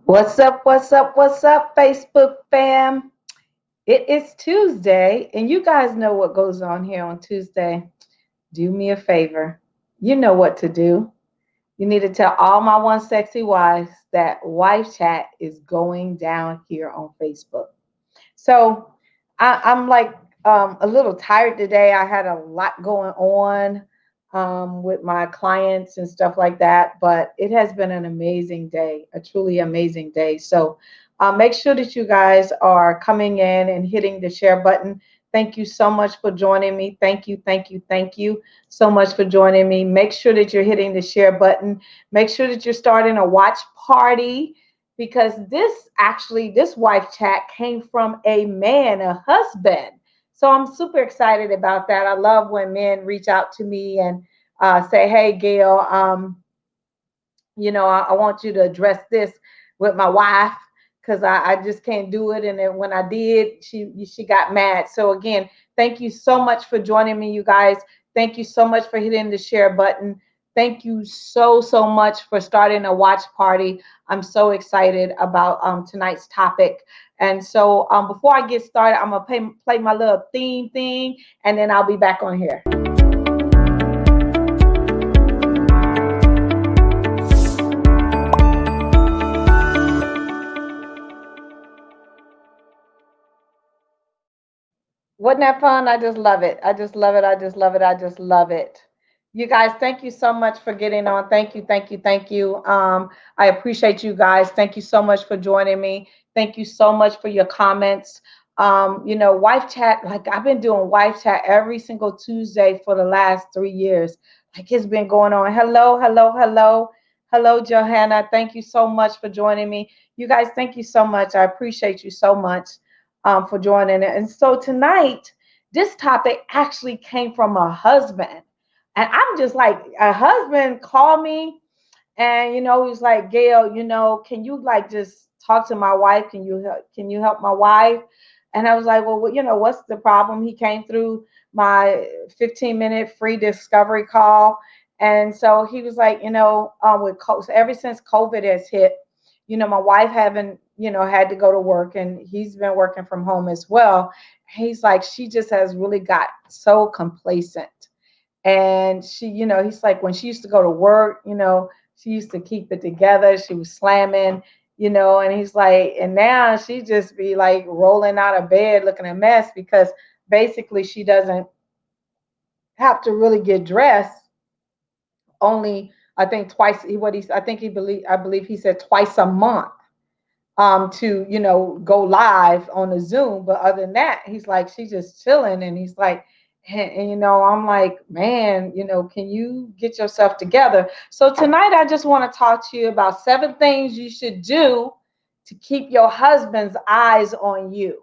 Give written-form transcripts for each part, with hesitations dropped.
What's up? What's up? What's up, Facebook fam? It is Tuesday, and you guys know what goes on here on Tuesday. Do me a favor. You know what to do. You need to tell all my one sexy wives that wife chat is going down here on Facebook. So I'm like a little tired today. I had a lot going on with my clients and stuff like that, but it has been an amazing day, a truly amazing day. So make sure that you guys are coming in and hitting the share button. Thank you so much for joining me. Thank you, thank you, thank you so much for joining me. Make sure that you're hitting the share button. Make sure that you're starting a watch party because this wife chat came from a man, a husband. So I'm super excited about that. I love when men reach out to me and say, "Hey, Gail, I want you to address this with my wife because I just can't do it." And then when I did, she got mad. So again, thank you so much for joining me, you guys. Thank you so much for hitting the share button. Thank you so much for starting a watch party. I'm so excited about tonight's topic. And so before I get started, I'm gonna play my little theme thing, and then I'll be back on here. Wasn't that fun? I just love it. I just love it. I just love it. I just love it. You guys, thank you so much for getting on. Thank you, thank you, thank you. I appreciate you guys. Thank you so much for joining me. Thank you so much for your comments. Wife chat, like I've been doing wife chat every single Tuesday for the last 3 years. Like it's been going on. Hello, hello, hello. Hello, Johanna. Thank you so much for joining me. You guys, thank you so much. I appreciate you so much for joining it. And so tonight, this topic actually came from a husband. And I'm just like, a husband called me and, he's like, "Gail, can you like just talk to my wife? Can you help my wife?" And I was like, "Well, what's the problem?" He came through my 15-minute free discovery call. And so he was like, ever since COVID has hit, my wife haven't, had to go to work and he's been working from home as well. He's like, she just has really got so complacent. And she, he's like, when she used to go to work, she used to keep it together. She was slamming, and he's like, and now she just be like rolling out of bed looking a mess because basically she doesn't have to really get dressed only, I think twice. I believe he said twice a month to go live on a Zoom. But other than that, he's like, she's just chilling. And he's like, and I'm like, man, can you get yourself together? So tonight I just want to talk to you about 7 things you should do to keep your husband's eyes on you.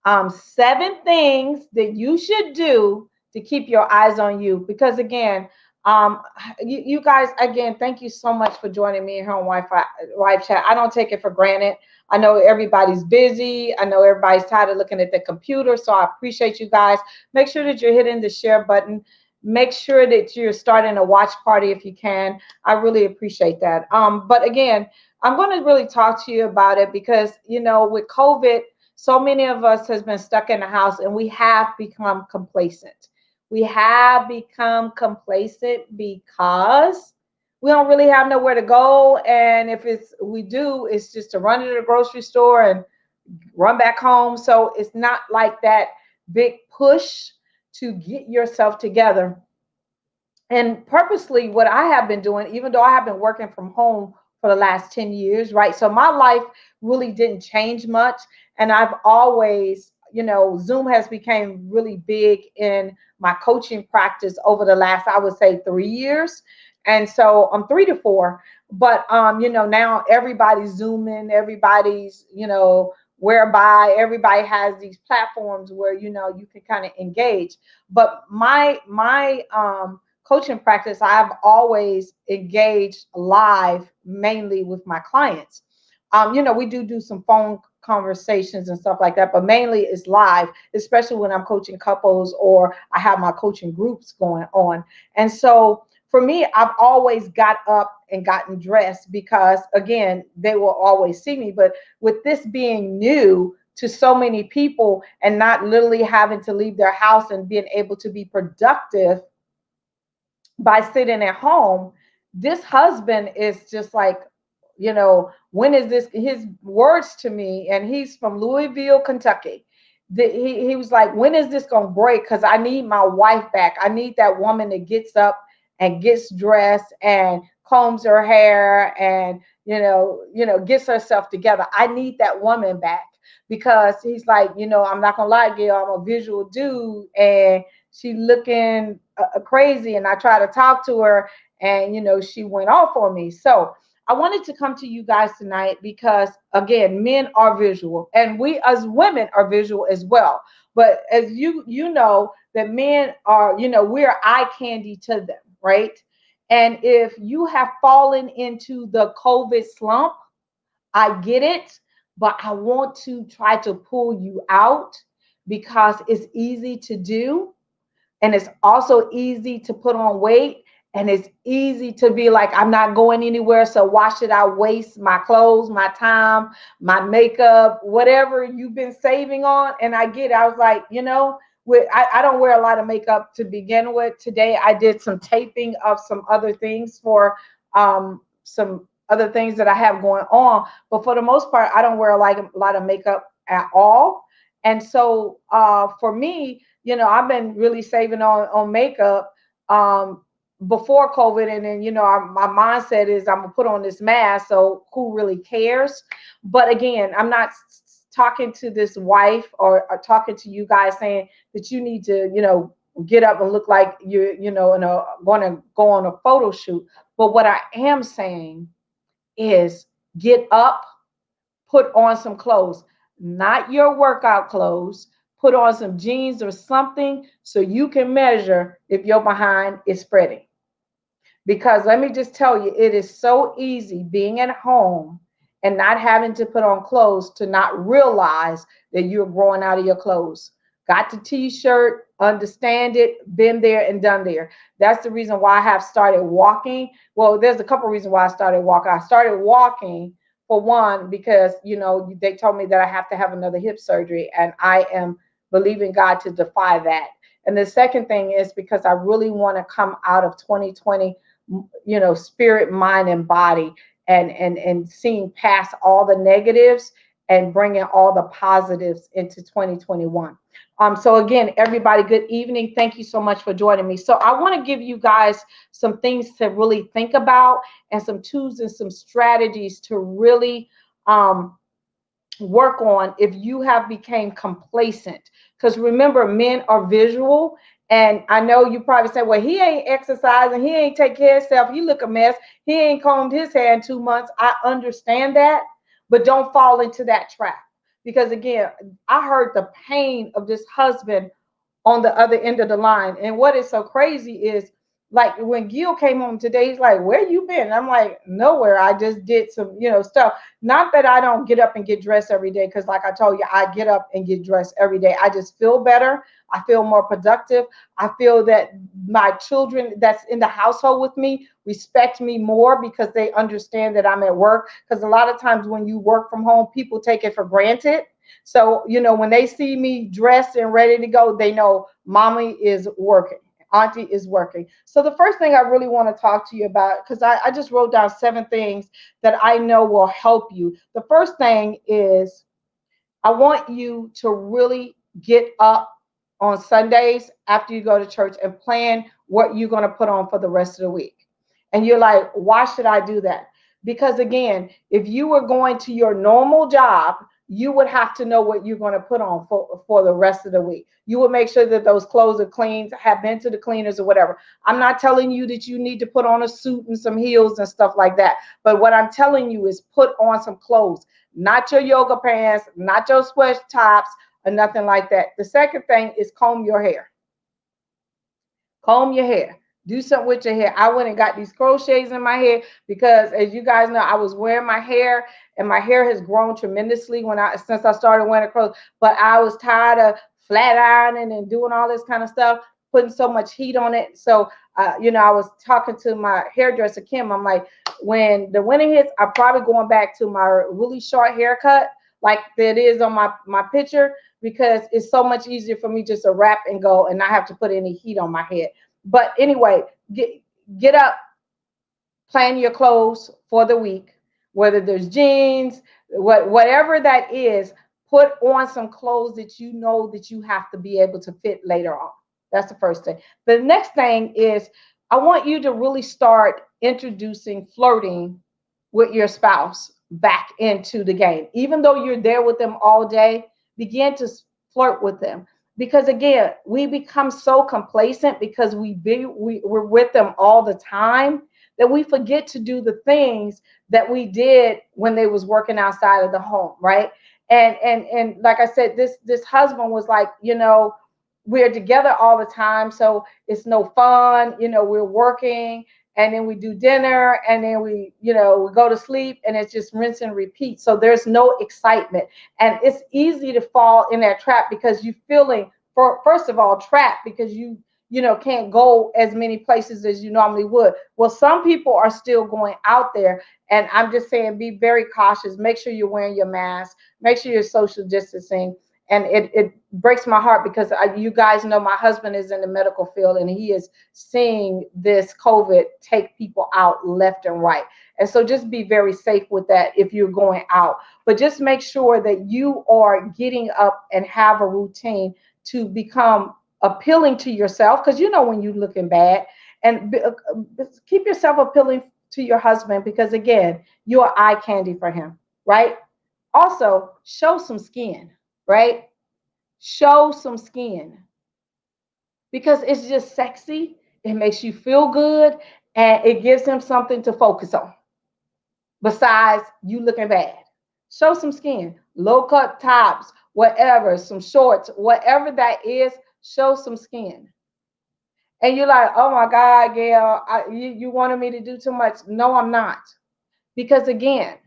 7 things that you should do to keep your eyes on you. Because again, um, you guys, again, thank you so much for joining me here on Wi-Fi live chat. I don't take it for granted. I know everybody's busy. I know everybody's tired of looking at the computer. So I appreciate you guys. Make sure that you're hitting the share button. Make sure that you're starting a watch party if you can. I really appreciate that. But again, I'm going to really talk to you about it because, with COVID, so many of us has been stuck in the house and we have become complacent. We have become complacent because we don't really have nowhere to go. And if we do, it's just to run to the grocery store and run back home. So it's not like that big push to get yourself together. And purposely, what I have been doing, even though I have been working from home for the last 10 years, right? So my life really didn't change much. And I've always, Zoom has become really big in my coaching practice over the last, I would say, 3 years. And so I'm 3 to 4. But now everybody's Zooming, everybody's, whereby everybody has these platforms where, you can kind of engage. But my coaching practice, I've always engaged live mainly with my clients. We do some phone conversations and stuff like that, but mainly it's live, especially when I'm coaching couples or I have my coaching groups going on. And so For me, I've always got up and gotten dressed because, again, they will always see me. But with this being new to so many people and not literally having to leave their house and being able to be productive by sitting at home, this husband is just like, when is this? His words to me, and he's from Louisville, Kentucky. He was like, when is this going to break? Because I need my wife back. I need that woman that gets up and gets dressed and combs her hair and, gets herself together. I need that woman back because he's like, I'm not going to lie, Gail, I'm a visual dude. And she looking crazy, and I try to talk to her, and she went off on me. So I wanted to come to you guys tonight because, again, men are visual, and we as women are visual as well. But as you know that men are, we're eye candy to them, right? And if you have fallen into the COVID slump, I get it, but I want to try to pull you out because it's easy to do, and it's also easy to put on weight, and it's easy to be like, I'm not going anywhere, so why should I waste my clothes, my time, my makeup, whatever you've been saving on? And I get it. I was like, I don't wear a lot of makeup to begin with. Today I did some taping of some other things for some other things that I have going on, but for the most part I don't wear a lot of makeup at all. And so for me, I've been really saving on makeup before COVID, and then my mindset is I'm gonna put on this mask, so who really cares? But again, I'm not talking to this wife or talking to you guys saying that you need to get up and look like you're going to go on a photo shoot. But what I am saying is get up, put on some clothes, not your workout clothes. Put on some jeans or something so you can measure if your behind is spreading. Because let me just tell you, it is so easy being at home and not having to put on clothes to not realize that you're growing out of your clothes. Got the t-shirt, understand it, been there and done there. That's the reason why I have started walking. Well, there's a couple reasons why I started walking. I started walking for one because they told me that I have to have another hip surgery, and I am believing God to defy that. And the second thing is because I really want to come out of 2020, spirit, mind, and body, and seeing past all the negatives and bringing all the positives into 2021. So again, everybody, good evening. Thank you so much for joining me. So I want to give you guys some things to really think about and some tools and some strategies to really work on if you have become complacent. Because remember, men are visual. And I know you probably say, well, he ain't exercising, he ain't take care of himself, he look a mess, he ain't combed his hair in 2 months. I understand that, but don't fall into that trap. Because again, I heard the pain of this husband on the other end of the line. And what is so crazy is, like, when Gail came home today, he's like, where you been? I'm like, nowhere. I just did some, stuff. Not that I don't get up and get dressed every day, because like I told you, I get up and get dressed every day. I just feel better. I feel more productive. I feel that my children that's in the household with me respect me more because they understand that I'm at work. Because a lot of times when you work from home, people take it for granted. So, when they see me dressed and ready to go, they know mommy is working. Auntie is working. So the first thing I really want to talk to you about, because I just wrote down 7 things that I know will help you. The first thing is I want you to really get up on Sundays after you go to church and plan what you're going to put on for the rest of the week. And you're like, why should I do that? Because again, if you were going to your normal job, you would have to know what you're going to put on for the rest of the week. You would make sure that those clothes are clean, have been to the cleaners or whatever. I'm not telling you that you need to put on a suit and some heels and stuff like that. But what I'm telling you is put on some clothes, not your yoga pants, not your sweat tops, or nothing like that. The second thing is comb your hair. Comb your hair. Do something with your hair. I went and got these crochets in my hair because, as you guys know, I was wearing my hair, and my hair has grown tremendously since I started wearing clothes. But I was tired of flat ironing and doing all this kind of stuff, putting so much heat on it. So I was talking to my hairdresser, Kim. I'm like, when the winter hits, I'm probably going back to my really short haircut, like that is on my picture, because it's so much easier for me just to wrap and go and not have to put any heat on my head. But anyway, get up, plan your clothes for the week, whether there's jeans, whatever that is, put on some clothes that you know that you have to be able to fit later on. That's the first thing. The next thing is I want you to really start introducing flirting with your spouse back into the game. Even though you're there with them all day, begin to flirt with them. Because again, we become so complacent because we're with them all the time that we forget to do the things that we did when they was working outside of the home, right? And like I said, this husband was like, we're together all the time, so it's no fun. We're working, and then we do dinner, and then we go to sleep, and it's just rinse and repeat. So there's no excitement, and it's easy to fall in that trap because you're feeling, first of all, trapped because you can't go as many places as you normally would. Well, some people are still going out there, and I'm just saying, be very cautious. Make sure you're wearing your mask. Make sure you're social distancing. And it breaks my heart because you guys know my husband is in the medical field, and he is seeing this COVID take people out left and right. And so just be very safe with that if you're going out. But just make sure that you are getting up and have a routine to become appealing to yourself, because when you're looking bad, and keep yourself appealing to your husband, because again, you're eye candy for him, right? Also, show some skin, right? Show some skin, because it's just sexy. It makes you feel good, and it gives him something to focus on besides you looking bad. Show some skin, low cut tops, whatever, some shorts, whatever that is, show some skin. And you're like, oh my God, Gail, you wanted me to do too much. No, I'm not. Because again,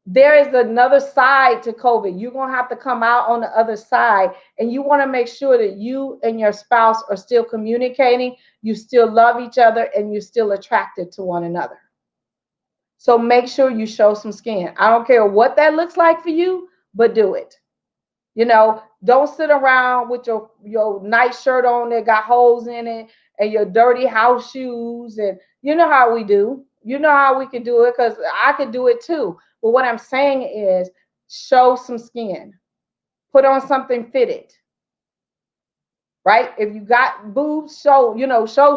there is another side to COVID. You're going to have to come out on the other side. And you want to make sure that you and your spouse are still communicating, you still love each other, and you're still attracted to one another. So make sure you show some skin. I don't care what that looks like for you, but do it. Don't sit around with your nice shirt on that got holes in it and your dirty house shoes. And you know how we do. You know how we can do it, because I could do it too. But what I'm saying is show some skin. Put on something fitted. Right? If you got boobs, show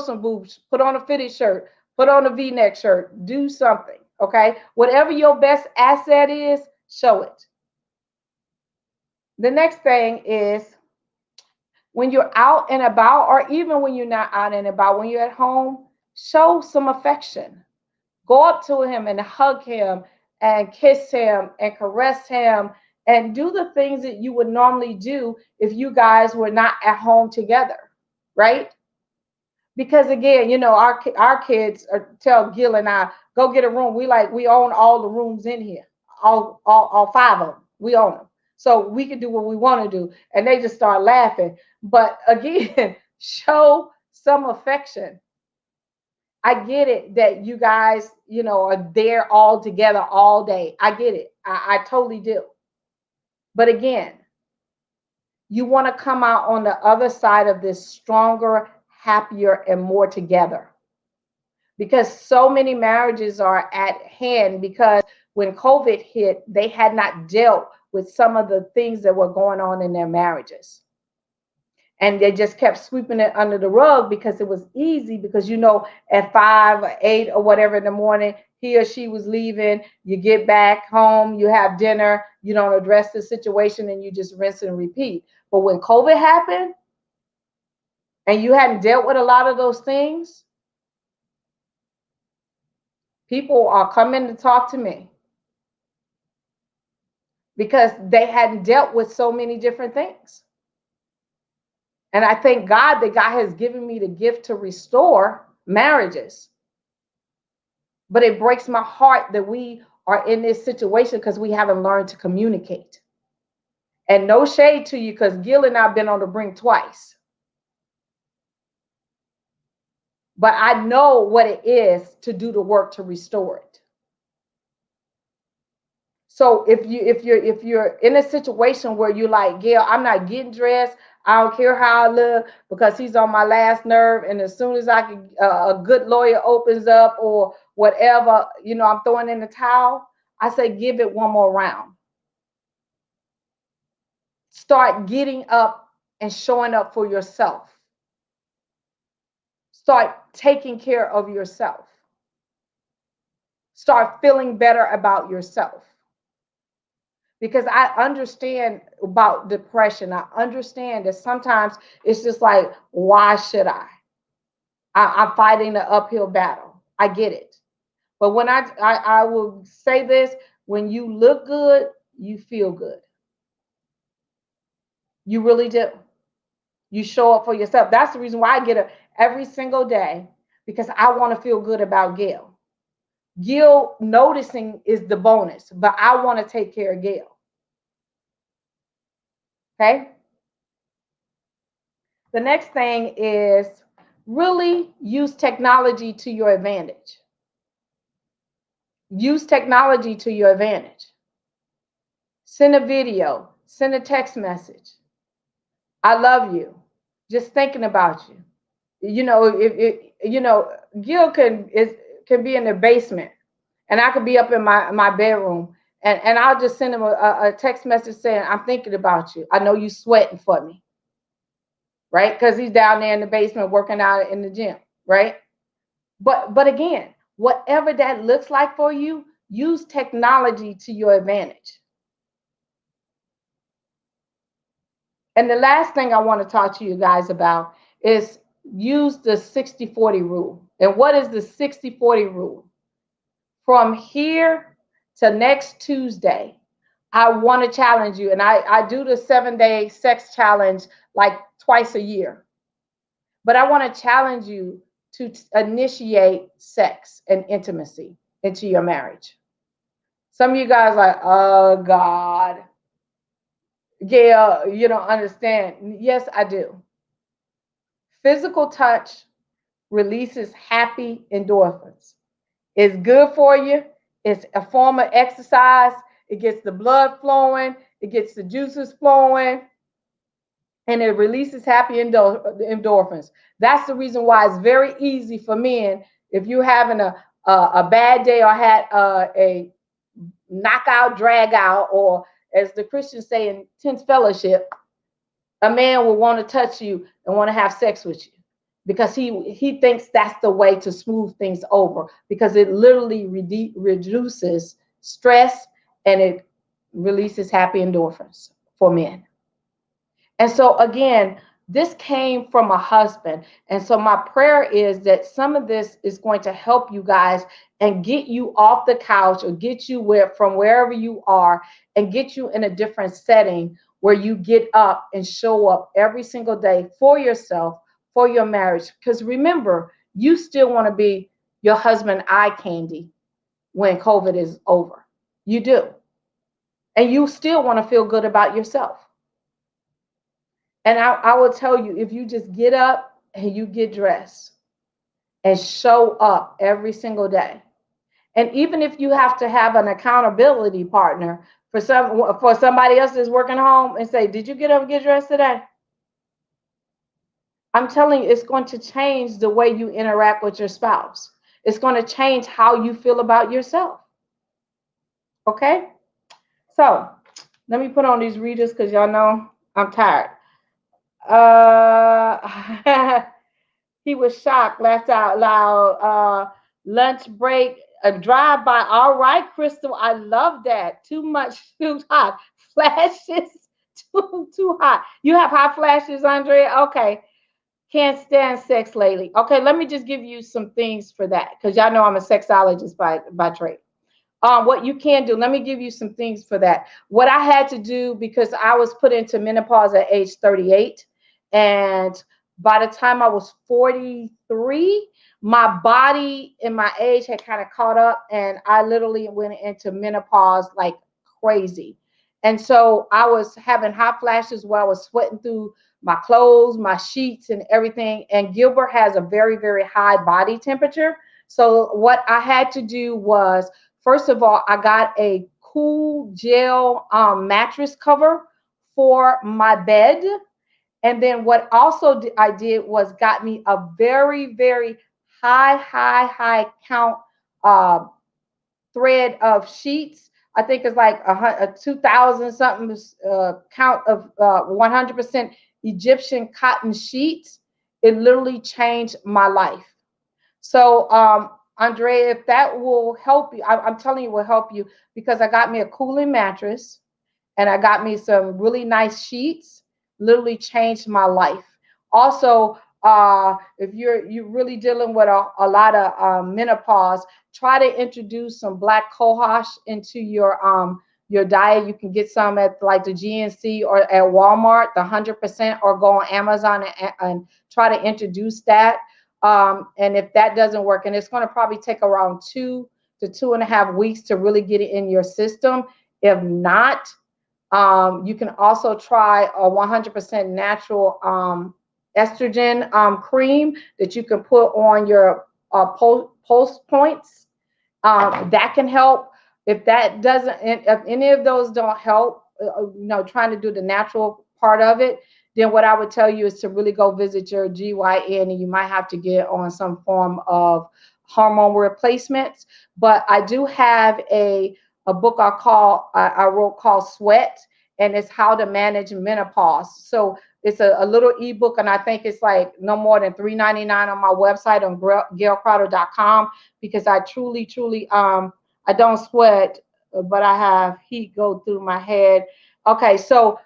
some boobs. Put on a fitted shirt. Put on a V-neck shirt. Do something. Okay? Whatever your best asset is, show it. The next thing is, when you're out and about, or even when you're not out and about, when you're at home, show some affection. Go up to him and hug him and kiss him and caress him and do the things that you would normally do if you guys were not at home together, right? Because again, our kids tell Gil and I, go get a room. We own all the rooms in here, all five of them. We own them, so we can do what we want to do. And they just start laughing. But again, show some affection. I get it that you guys, are there all together all day. I get it. I totally do. But again, you want to come out on the other side of this stronger, happier, and more together. Because so many marriages are at hand, because when COVID hit, they had not dealt with some of the things that were going on in their marriages. And they just kept sweeping it under the rug because it was easy, because at 5 or 8 or whatever in the morning, he or she was leaving. You get back home, you have dinner, you don't address the situation, and you just rinse and repeat. But when COVID happened and you hadn't dealt with a lot of those things, people are coming to talk to me because they hadn't dealt with so many different things. And I thank God that God has given me the gift to restore marriages. But it breaks my heart that we are in this situation because we haven't learned to communicate. And no shade to you, because Gil and I have been on the brink twice. but I know what it is to do the work to restore it. So if you're in a situation where you're like, Gail, I'm not getting dressed, I don't care how I look because he's on my last nerve, and as soon as I can, a good lawyer opens up or whatever, I'm throwing in the towel. I say, give it one more round. Start getting up and showing up for yourself. Start taking care of yourself. Start feeling better about yourself. Because I understand about depression. I understand that sometimes it's just like, why should I'm fighting an uphill battle. I get it. But when I will say this, when you look good, you feel good. You really do. You show up for yourself. That's the reason why I get up every single day, because I want to feel good about Gail. Gail noticing is the bonus, but I want to take care of Gail. Okay? The next thing is really use technology to your advantage. Use technology to your advantage. Send a video, send a text message. I love you. Just thinking about you. Gil can be in the basement, and I could be up in my bedroom, and I'll just send him a text message saying, I'm thinking about you. I know you sweating for me, right? Because he's down there in the basement working out in the gym, right? But again, whatever that looks like for you, use technology to your advantage. And the last thing I want to talk to you guys about is use the 60-40 rule. And what is the 60-40 rule? From here to next Tuesday, I want to challenge you. And I do the 7-day sex challenge like twice a year. But I want to challenge you to initiate sex and intimacy into your marriage. Some of you guys are like, oh God, Gail, you don't understand. Yes, I do. Physical touch releases happy endorphins. It's good for you. It's a form of exercise. It gets the blood flowing. It gets the juices flowing. And it releases happy endorphins. That's the reason why it's very easy for men, if you're having a bad day or had a knockout, drag out, or as the Christians say in tense fellowship, a man will want to touch you and want to have sex with you because he thinks that's the way to smooth things over, because it literally reduces stress and it releases happy endorphins for men. And so again, this came from a husband. And so my prayer is that some of this is going to help you guys and get you off the couch, or get you from wherever you are, and get you in a different setting where you get up and show up every single day for yourself, for your marriage. Because remember, you still want to be your husband eye candy when COVID is over. You do. And you still want to feel good about yourself. And I will tell you, if you just get up and you get dressed and show up every single day, and even if you have to have an accountability partner for somebody else that's working home, and say, did you get up and get dressed today? I'm telling you, it's going to change the way you interact with your spouse. It's going to change how you feel about yourself. Okay? So let me put on these readers because y'all know I'm tired. He was shocked, laughed out loud. Lunch break, a drive by. All right, Crystal, I love that. Too much, too hot. Flashes, too hot. You have hot flashes, Andrea? Okay. Can't stand sex lately. Okay, let me just give you some things for that, because y'all know I'm a sexologist by trade. What you can do, let me give you some things for that. What I had to do, because I was put into menopause at age 38, and by the time I was 43, my body and my age had kind of caught up, and I literally went into menopause like crazy. And so I was having hot flashes where I was sweating through my clothes, my sheets, and everything. And Gilbert has a very, very high body temperature. So what I had to do was, first of all, I got a cool gel mattress cover for my bed. And then what also I did was got me a very, very high count uh, thread of sheets. I think it's like a 2,000 something count of 100% Egyptian cotton sheets. It literally changed my life. So, Andrea, if that will help you, I'm telling you, it will help you because I got me a cooling mattress and I got me some really nice sheets. Literally changed my life. Also, if you're really dealing with a lot of menopause, try to introduce some black cohosh into your diet. You can get some at like the GNC or at Walmart, the 100%, or go on Amazon and try to introduce that. And if that doesn't work, and it's going to probably take around 2 to 2.5 weeks to really get it in your system. If not, you can also try a 100% natural estrogen cream that you can put on your pulse points. That can help. If that doesn't, if any of those don't help, trying to do the natural part of it, then what I would tell you is to really go visit your GYN, and you might have to get on some form of hormone replacements. But I do have a book I wrote called Sweat, and it's how to manage menopause. So it's a little ebook, and I think it's like no more than $3.99 on my website on gailcrowder.com, because I truly I don't sweat, but I have heat go through my head. Okay, so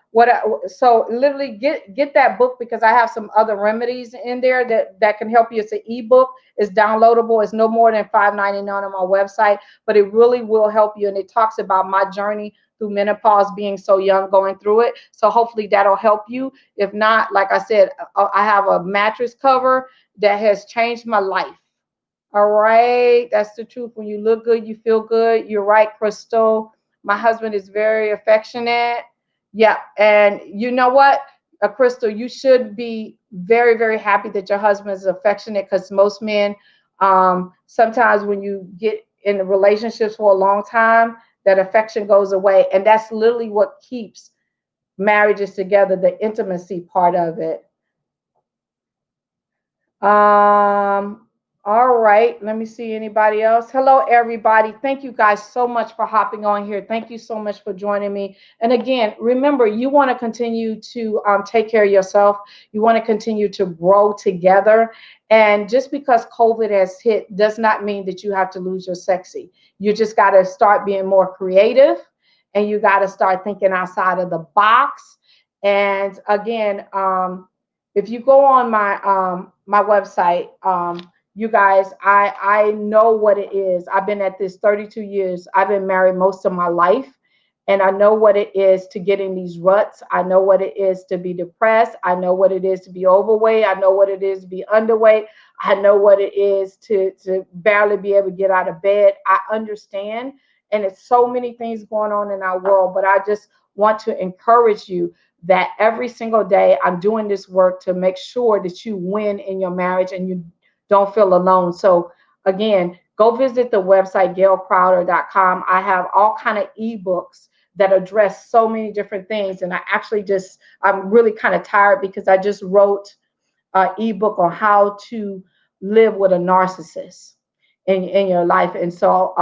so literally get that book, because I have some other remedies in there that can help you. It's an ebook. It's downloadable. It's no more than $5.99 on my website, but it really will help you. And it talks about my journey through menopause, being so young, going through it. So hopefully that'll help you. If not, like I said, I have a mattress cover that has changed my life. All right, that's the truth. When you look good, you feel good. You're right, Crystal. My husband is very affectionate. Yeah, and you know what, Crystal, you should be very, very happy that your husband is affectionate, because most men, sometimes when you get in relationships for a long time, that affection goes away, and that's literally what keeps marriages together, the intimacy part of it. All right, let me see anybody else. Hello, everybody. Thank you guys so much for hopping on here. Thank you so much for joining me. And again, remember, you want to continue to take care of yourself. You want to continue to grow together. And just because COVID has hit does not mean that you have to lose your sexy. You just got to start being more creative, and you got to start thinking outside of the box. And again, if you go on my website, you guys, I know what it is. I've been at this 32 years. I've been married most of my life, and I know what it is to get in these ruts. I know what it is to be depressed. I know what it is to be overweight. I know what it is to be underweight. I know what it is to barely be able to get out of bed. I understand, and it's so many things going on in our world, but I just want to encourage you that every single day I'm doing this work to make sure that you win in your marriage and you don't feel alone. So again, go visit the website gailcrowder.com. I have all kind of ebooks that address so many different things. And I'm really kind of tired because I just wrote an ebook on how to live with a narcissist in your life. And so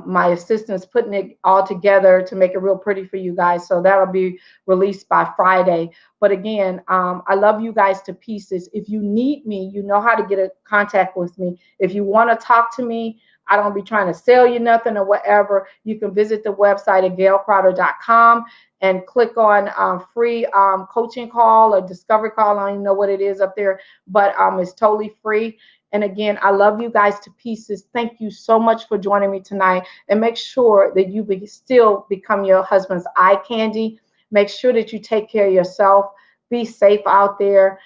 my assistant's putting it all together to make it real pretty for you guys. So that'll be released by Friday. But again, I love you guys to pieces. If you need me, you know how to get in contact with me. If you want to talk to me, I don't be trying to sell you nothing or whatever. You can visit the website at gailcrowder.com and click on free coaching call or discovery call. I don't even know what it is up there, but it's totally free. And again, I love you guys to pieces. Thank you so much for joining me tonight. And make sure that you still become your husband's eye candy. Make sure that you take care of yourself. Be safe out there.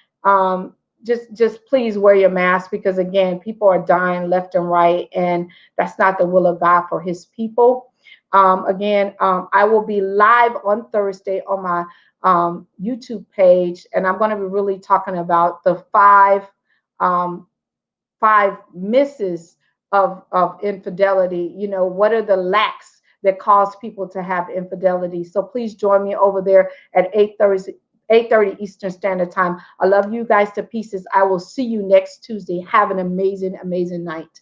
Just please wear your mask, because again, people are dying left and right, and that's not the will of God for his people. Again, I will be live on Thursday on my YouTube page, and I'm going to be really talking about the um, five misses of infidelity. You know, what are the lacks that cause people to have infidelity? So please join me over there at 8:30 Eastern Standard Time. I love you guys to pieces. I will see you next Tuesday. Have an amazing, amazing night.